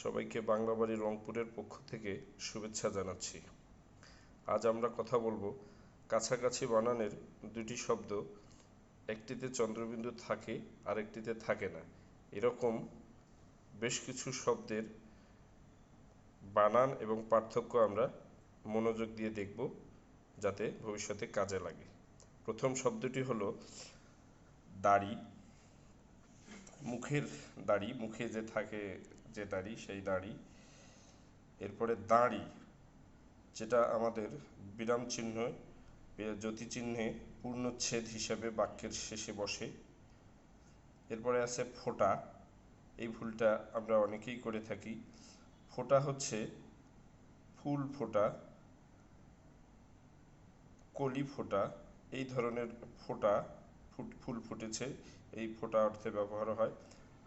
সবাইকে বাংলা বাড়ি রংপুরের পক্ষ থেকে শুভেচ্ছা জানাচ্ছি। আজ আমরা কথা বলবো কাছাকাছি বানানের দুটি শব্দ, একটিতে চন্দ্রবিন্দু থাকে আর একটিতে থাকে না। এরকম বেশ কিছু শব্দের বানান এবং পার্থক্য আমরা মনোযোগ দিয়ে দেখব, যাতে ভবিষ্যতে কাজে লাগে। প্রথম শব্দটি হলো দাড়ি। মুখের দাড়ি, মুখে যে থাকে যে দাড়ি, সেই দাড়ি। এরপরে দাঁড়ি, যেটা আমাদের বিরাম চিহ্ন, জ্যোতিচিহ্নে পূর্ণচ্ছেদ হিসাবে বাক্যের শেষে বসে। এরপরে আছে ফোঁটা। এই ভুলটা আমরা অনেকেই করে থাকি। ফোঁটা হচ্ছে ফুল ফোঁটা, কলি ফোঁটা, এই ধরনের ফোঁটা, ফুল ফুটেছে, এই ফোঁটা অর্থে ব্যবহার হয়।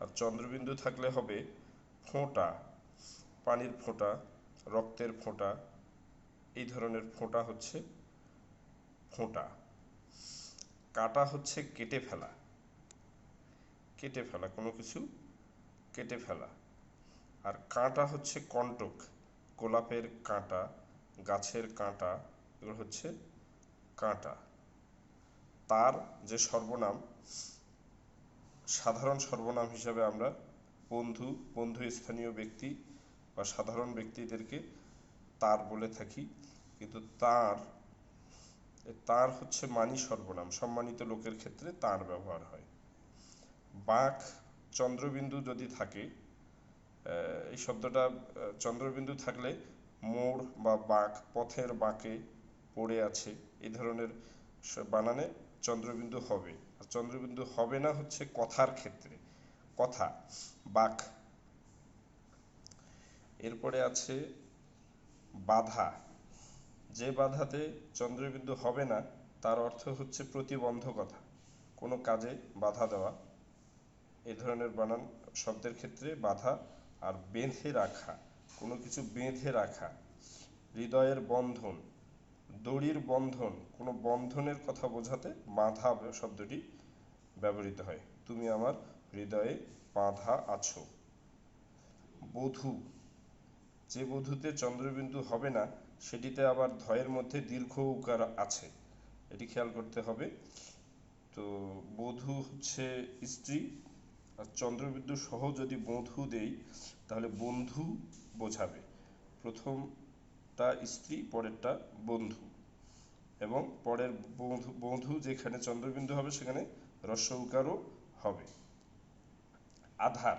আর চন্দ্রবিন্দু থাকলে হবে ফোঁটা, পানির ফোঁটা, রক্তের ফোঁটা, এই ধরনের ফোঁটা হচ্ছে ফোঁটা। কাটা হচ্ছে কেটে ফেলা, কেটে ফেলা, কোনো কিছু কেটে ফেলা। আর কাঁটা হচ্ছে কণ্টক, গোলাপের কাঁটা, গাছের কাঁটা, এগুলো হচ্ছে কাঁটা। তার যে সর্বনাম, সাধারণ সর্বনাম হিসাবে আমরা বন্ধু, স্থানীয় ব্যক্তি বা সাধারণ ব্যক্তিদেরকে তার বলে থাকি, কিন্তু তার হচ্ছে মানি সর্বনাম, সম্মানিত লোকের ক্ষেত্রে তার ব্যবহার হয়। বাঁক, চন্দ্রবিন্দু যদি থাকে, এই শব্দটা চন্দ্রবিন্দু থাকলে মোড় বা বাঁক, পথের বাঁকে পড়ে আছে, এই ধরনের বানানে চন্দ্রবিন্দু হবে। আর চন্দ্রবিন্দু হবে না হচ্ছে কথার ক্ষেত্রে, কথা, বাঁক। এরপরে আছে বাধা। যে বাধাতে চন্দ্রবিন্দু হবে না তার অর্থ হচ্ছে প্রতিবন্ধকতা, কোনো কাজে বাধা দেওয়া। এই ধরনের বানান শব্দের ক্ষেত্রে বাধা। আর বেঁধে রাখা, কোনো কিছু বেঁধে রাখা। হৃদয়ের বন্ধন, দড়ির বন্ধন, কোনো বন্ধনের কথা বোঝাতে বাঁধা শব্দটি ব্যবহৃত হয়। তুমি আমার হৃদয়ে বাঁধা আছো। বধূ, যে বধূতে চন্দ্রবিন্দু হবে না সেটিতে আবার ধয়ের মধ্যে দীর্ঘ উকার আছে, এটি খেয়াল করতে হবে। তো বধূ হচ্ছে স্ত্রী, আর চন্দ্রবিন্দু সহ যদি বধূ দেই তাহলে বন্ধু বোঝাবে। প্রথমটা স্ত্রী, পরেরটা বন্ধু, এবং পরের বধূ যেখানে চন্দ্রবিন্দু হবে সেখানে হ্রস্ব উকারও হবে। আধার,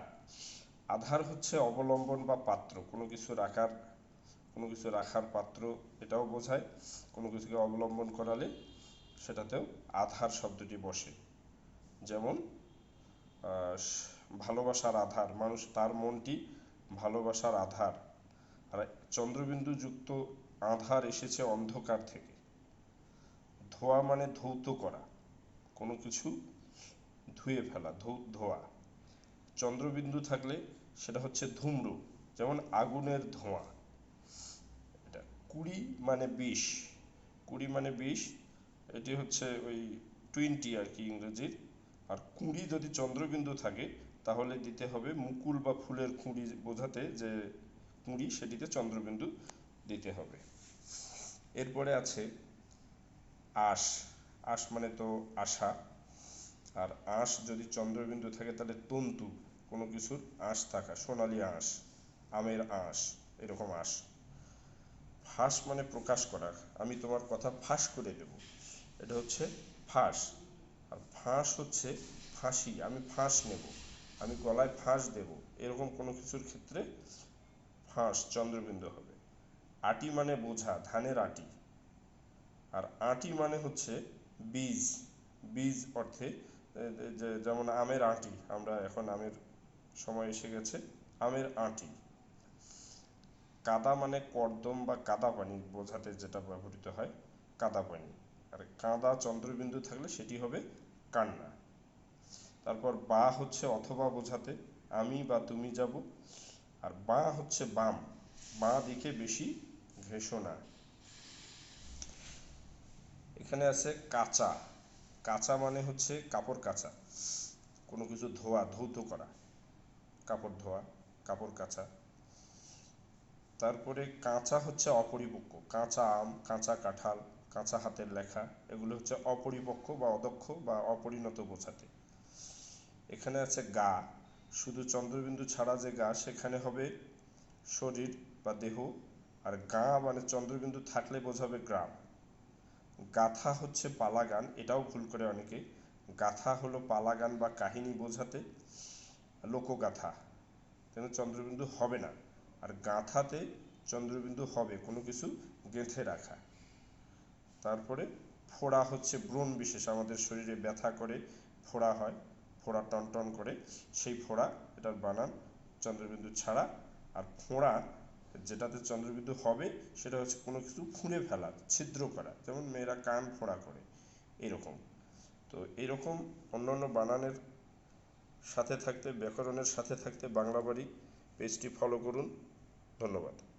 আধার হচ্ছে অবলম্বন বা পাত্র, কোনো কিছু রাখার পাত্র, এটাও বোঝায়। কোনো কিছুকে অবলম্বন করালে সেটাতেও আধার শব্দটি বসে। যেমন ভালোবাসার আধার, মানুষ তার মনটি ভালোবাসার আধার। আর চন্দ্রবিন্দু যুক্ত আধার এসেছে অন্ধকার থেকে। ধোয়া মানে ধৌত করা, কোনো কিছু ধুয়ে ফেলা, ধোয়া। চন্দ্রবিন্দু থাকলে সেটা হচ্ছে ধূম্র, যেমন আগুনের ধোঁয়া। এটা কুড়ি মানে 20, কুড়ি মানে 20, এটি হচ্ছে ওই 20 আর কি ইংরেজির। আর কুঁড়ি যদি চন্দ্রবিন্দু থাকে তাহলে দিতে হবে মুকুল বা ফুলের কুঁড়ি বোঝাতে যে কুঁড়ি, সেটিতে চন্দ্রবিন্দু দিতে হবে। এরপরে আছে আশ। আশ মানে তো আশা, আর আঁশ যদি চন্দ্রবিন্দু থাকে তাহলে তন্তু, কোনো কিছুর আঁশ থাকা, সোনালি আঁশ, আমের আঁশ, এরকম আঁশ। ফাঁস মানে প্রকাশ করা, আমি তোমার কথা ফাঁস করে দেব, এটা হচ্ছে ফাঁস। আর ফাঁস হচ্ছে ফাঁসি, আমি ফাঁস নেব, আমি গলায় ফাঁস দেব, এরকম কোনো কিছুর ক্ষেত্রে ফাঁস চন্দ্রবিন্দু হবে। আটি মানে বোঝা, ধানের আটি। আর আটি মানে হচ্ছে বীজ, বীজ অর্থে, যেমন আমের আটি, আমরা এখন আমের সময় এসে গেছে, আমের আটি। কাদা মানে কর্দম বা কাদা পানি বোঝাতে যেটা ব্যবহৃত হয়, কাদা পানি। আর কাদা চন্দ্রবিন্দু থাকলে সেটি হবে কান্না। তারপর বা হচ্ছে অথবা বোঝাতে, আমি বা তুমি যাব। আর বা হচ্ছে বাম, বাঁ দিকে বেশি ঘেঁষো না। এখানে আছে কাচা। কাচা মানে হচ্ছে কাপড় কাচা, কোনো কিছু ধোয়া, ধৌত করা, কাপড় ধোয়া, কাপড় কাচা। তারপরে কাঁচা হচ্ছে অপরিপক্ক, কাঁচা আম, কাঁচা কাঁঠাল, কাঁচা হাতের লেখা, এগুলো হচ্ছে অপরিপক্ক বা অদক্ষ বা অপরিণত বোঝাতে। এখানে আছে গা, শুধু চন্দ্রবিন্দু ছাড়া যে গা সেখানে হবে শরীর বা দেহ, আর গা মানে চন্দ্রবিন্দু থাকলে বোঝাবে গ্রাম। গাথা হচ্ছে পালাগান, এটাও ভুল করে অনেকে। গাথা হলো পালাগান বা কাহিনী বোঝাতে, লোকগাথা, কিন্তু চন্দ্রবিন্দু হবে না। আর গাঁথাতে চন্দ্রবিন্দু হবে, কোনো কিছু গেঁথে রাখা। তারপরে ফোড়া হচ্ছে ব্রণ বিশেষ, আমাদের শরীরে ব্যথা করে ফোড়া হয়, ফোড়া টন টন করে, সেই ফোড়া, এটার বানান চন্দ্রবিন্দু ছাড়া। আর ফোঁড়া যেটাতে চন্দ্রবিন্দু হবে সেটা হচ্ছে কোনো কিছু খুঁড়ে ফেলা, ছিদ্র করা, যেমন মেয়েরা কান ফোঁড়া করে, এরকম। তো এরকম অন্যান্য বানানের সাথে থাকতে, ব্যাকরণের সাথে থাকতে বাংলা বাড়ি পেজটি ফলো করুন। ধন্যবাদ।